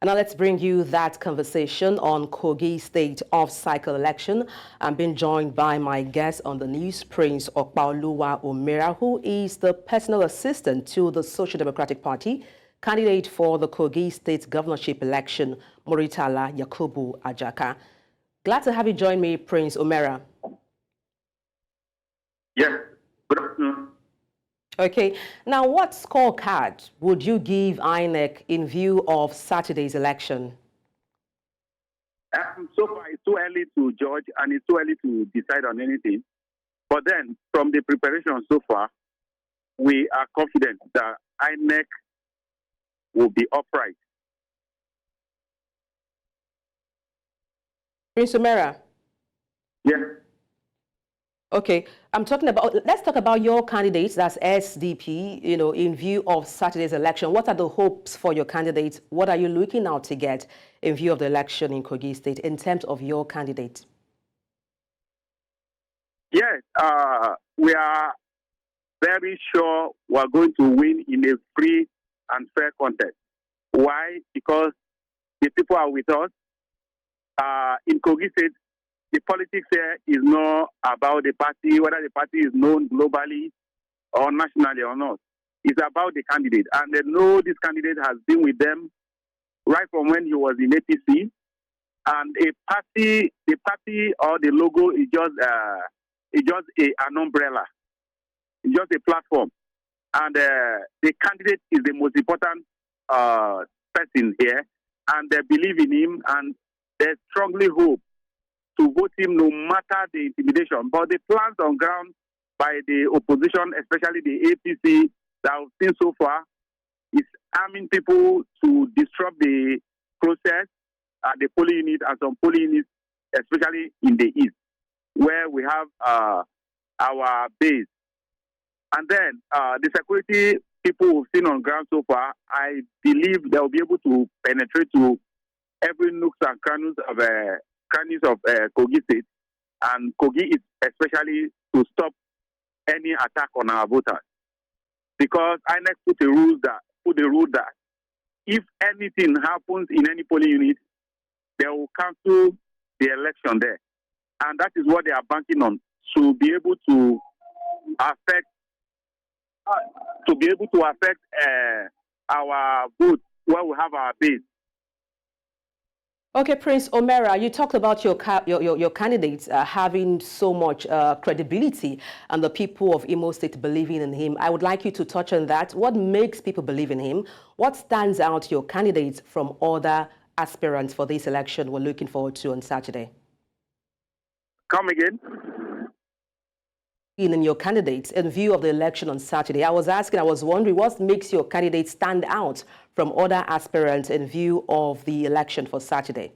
And now let's bring you that conversation on Kogi State off-cycle election. I'm being joined by my guest on the news, Prince Opaluwa Omera, who is the personal assistant to the Social Democratic Party, candidate for the Kogi State governorship election, Murtala Yakubu Ajaka. Glad to have you join me, Prince Omera. Yes, good afternoon. Okay, now what scorecard would you give INEC in view of Saturday's election? So far, it's too early to judge and it's too early to decide on anything. But then, from the preparation so far, we are confident that INEC will be upright. Prince Omera. Yes. Okay, let's talk about your candidates, that's SDP, in view of Saturday's election. What are the hopes for your candidates? What are you looking out to get in view of the election in Kogi State in terms of your candidate? Yes, we are very sure we are going to win in a free and fair contest. Why? Because the people are with us. In Kogi State, the politics here is not about the party, whether the party is known globally or nationally or not. It's about the candidate. And they know this candidate has been with them right from when he was in APC. And the party or the logo is just an umbrella. It's just a platform. And the candidate is the most important person here. And they believe in him and they strongly hope to vote him no matter the intimidation. But the plans on ground by the opposition, especially the APC, that I've seen so far, is arming people to disrupt the process at the polling unit and some polling units, especially in the east, where we have our base. And then the security people we've seen on ground so far, I believe they'll be able to penetrate to every nooks and crannies of Kogi State, and Kogi is especially to stop any attack on our voters. Because INEC put the rule that if anything happens in any polling unit, they will cancel the election there. And that is what they are banking on, to be able to affect our vote where we have our base. Okay, Prince Omera, you talked about your candidates having so much credibility and the people of Imo State believing in him. I would like you to touch on that. What makes people believe in him? What stands out your candidates from other aspirants for this election we're looking forward to on Saturday? Come again? In your candidates in view of the election on Saturday. I was wondering what makes your candidates stand out from other aspirants in view of the election for Saturday?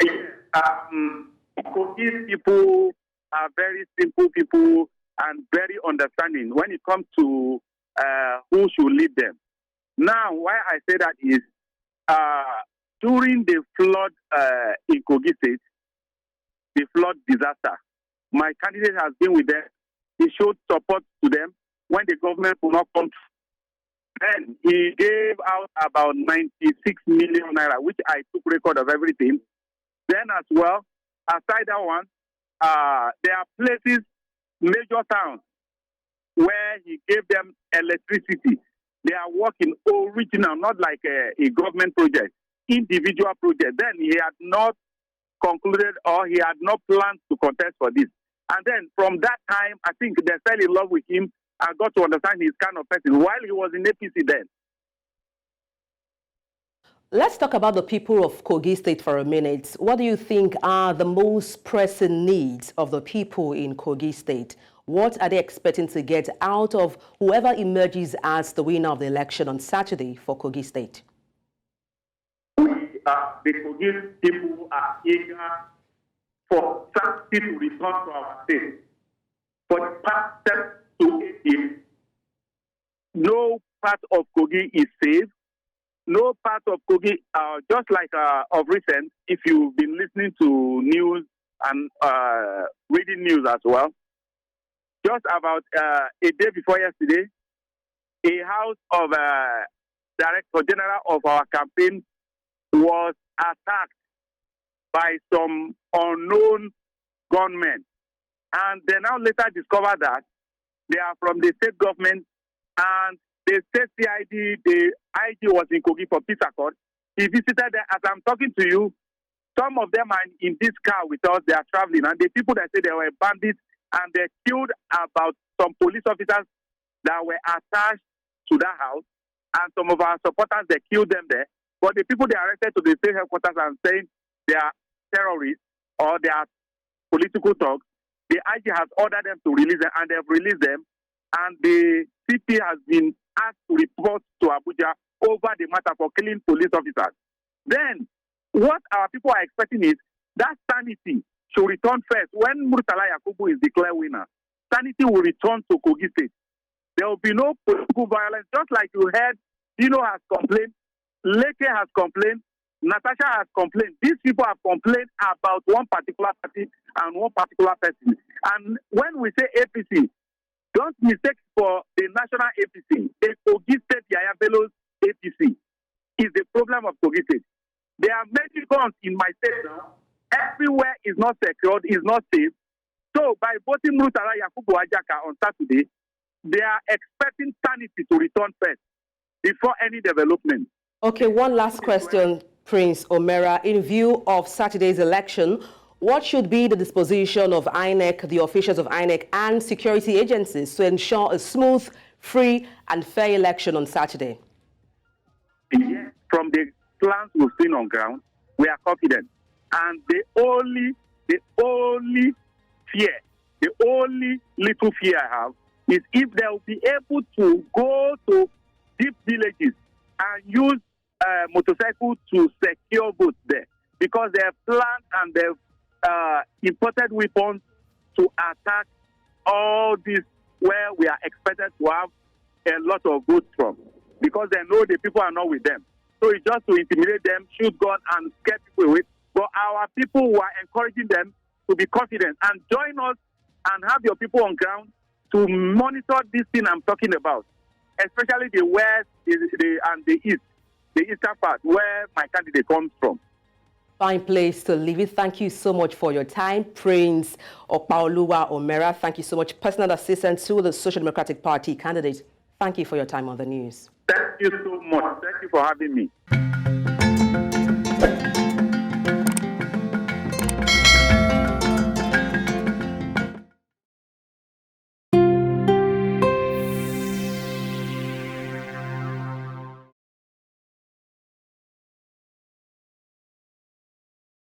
Kogi people are very simple people and very understanding when it comes to who should lead them. Now, why I say that is during the flood in Kogi State, the flood disaster, my candidate has been with them. He showed support to them when the government could not come. Then he gave out about 96 million naira, which I took record of everything. Then as well, aside that one, there are places, major towns, where he gave them electricity. They are working original, not like a government project, individual project. Then he had not concluded or he had not planned to contest for this. And then from that time, I think they fell in love with him and got to understand his kind of person while he was in APC then. Let's talk about the people of Kogi State for a minute. What do you think are the most pressing needs of the people in Kogi State? What are they expecting to get out of whoever emerges as the winner of the election on Saturday for Kogi State? The Kogi people are eager for something to return to our state. For the past 7 to 8 years, no part of Kogi is safe. No part of Kogi, just like of recent, if you've been listening to news and reading news as well, just about a day before yesterday, a house of Director General of our campaign was attacked by some unknown gunmen. And they now later discovered that they are from the state government, and the state CID, the IG was in Kogi for peace accord. He visited them. As I'm talking to you, some of them are in this car with us. They are traveling, and the people that say they were bandits, and they killed about some police officers that were attached to that house, and some of our supporters, they killed them there. But the people they arrested to the state headquarters and saying they are terrorists or they are political thugs, the IG has ordered them to release them, and they've released them. And the CP has been asked to report to Abuja over the matter for killing police officers. Then, what our people are expecting is that sanity should return first. When Murtala Yakubu is declared winner, sanity will return to Kogi State. There will be no political violence, just like you heard. Dino has complained, Leke has complained, Natasha has complained. These people have complained about one particular party and one particular person. And when we say APC, don't mistake for the national APC. The Kogi State Yaya Bello's APC is the problem of Kogi State. There are many guns in my state now. Everywhere is not secured, is not safe. So by voting Murtala Yakubu Ajaka on Saturday, they are expecting sanity to return first before any development. Okay, one last question, Prince Omera. In view of Saturday's election, what should be the disposition of INEC, the officials of INEC, and security agencies to ensure a smooth, free, and fair election on Saturday? Yes, from the plans we've seen on ground, we are confident. And the only fear, the only little fear I have is if they will be able to go to deep villages and use motorcycles to secure votes there, because they have planned and they've imported weapons to attack all this where we are expected to have a lot of votes from, because they know the people are not with them. So it's just to intimidate them, shoot guns, and scare people away. But our people who are encouraging them to be confident and join us and have your people on ground to monitor this thing I'm talking about, especially the west and the east, the eastern part where my candidate comes from. Fine place to leave it. Thank you so much for your time, Prince Opaluwa Omera. Thank you so much, personal assistant to the Social Democratic Party candidate. Thank you for your time on the news. Thank you so much. Thank you for having me.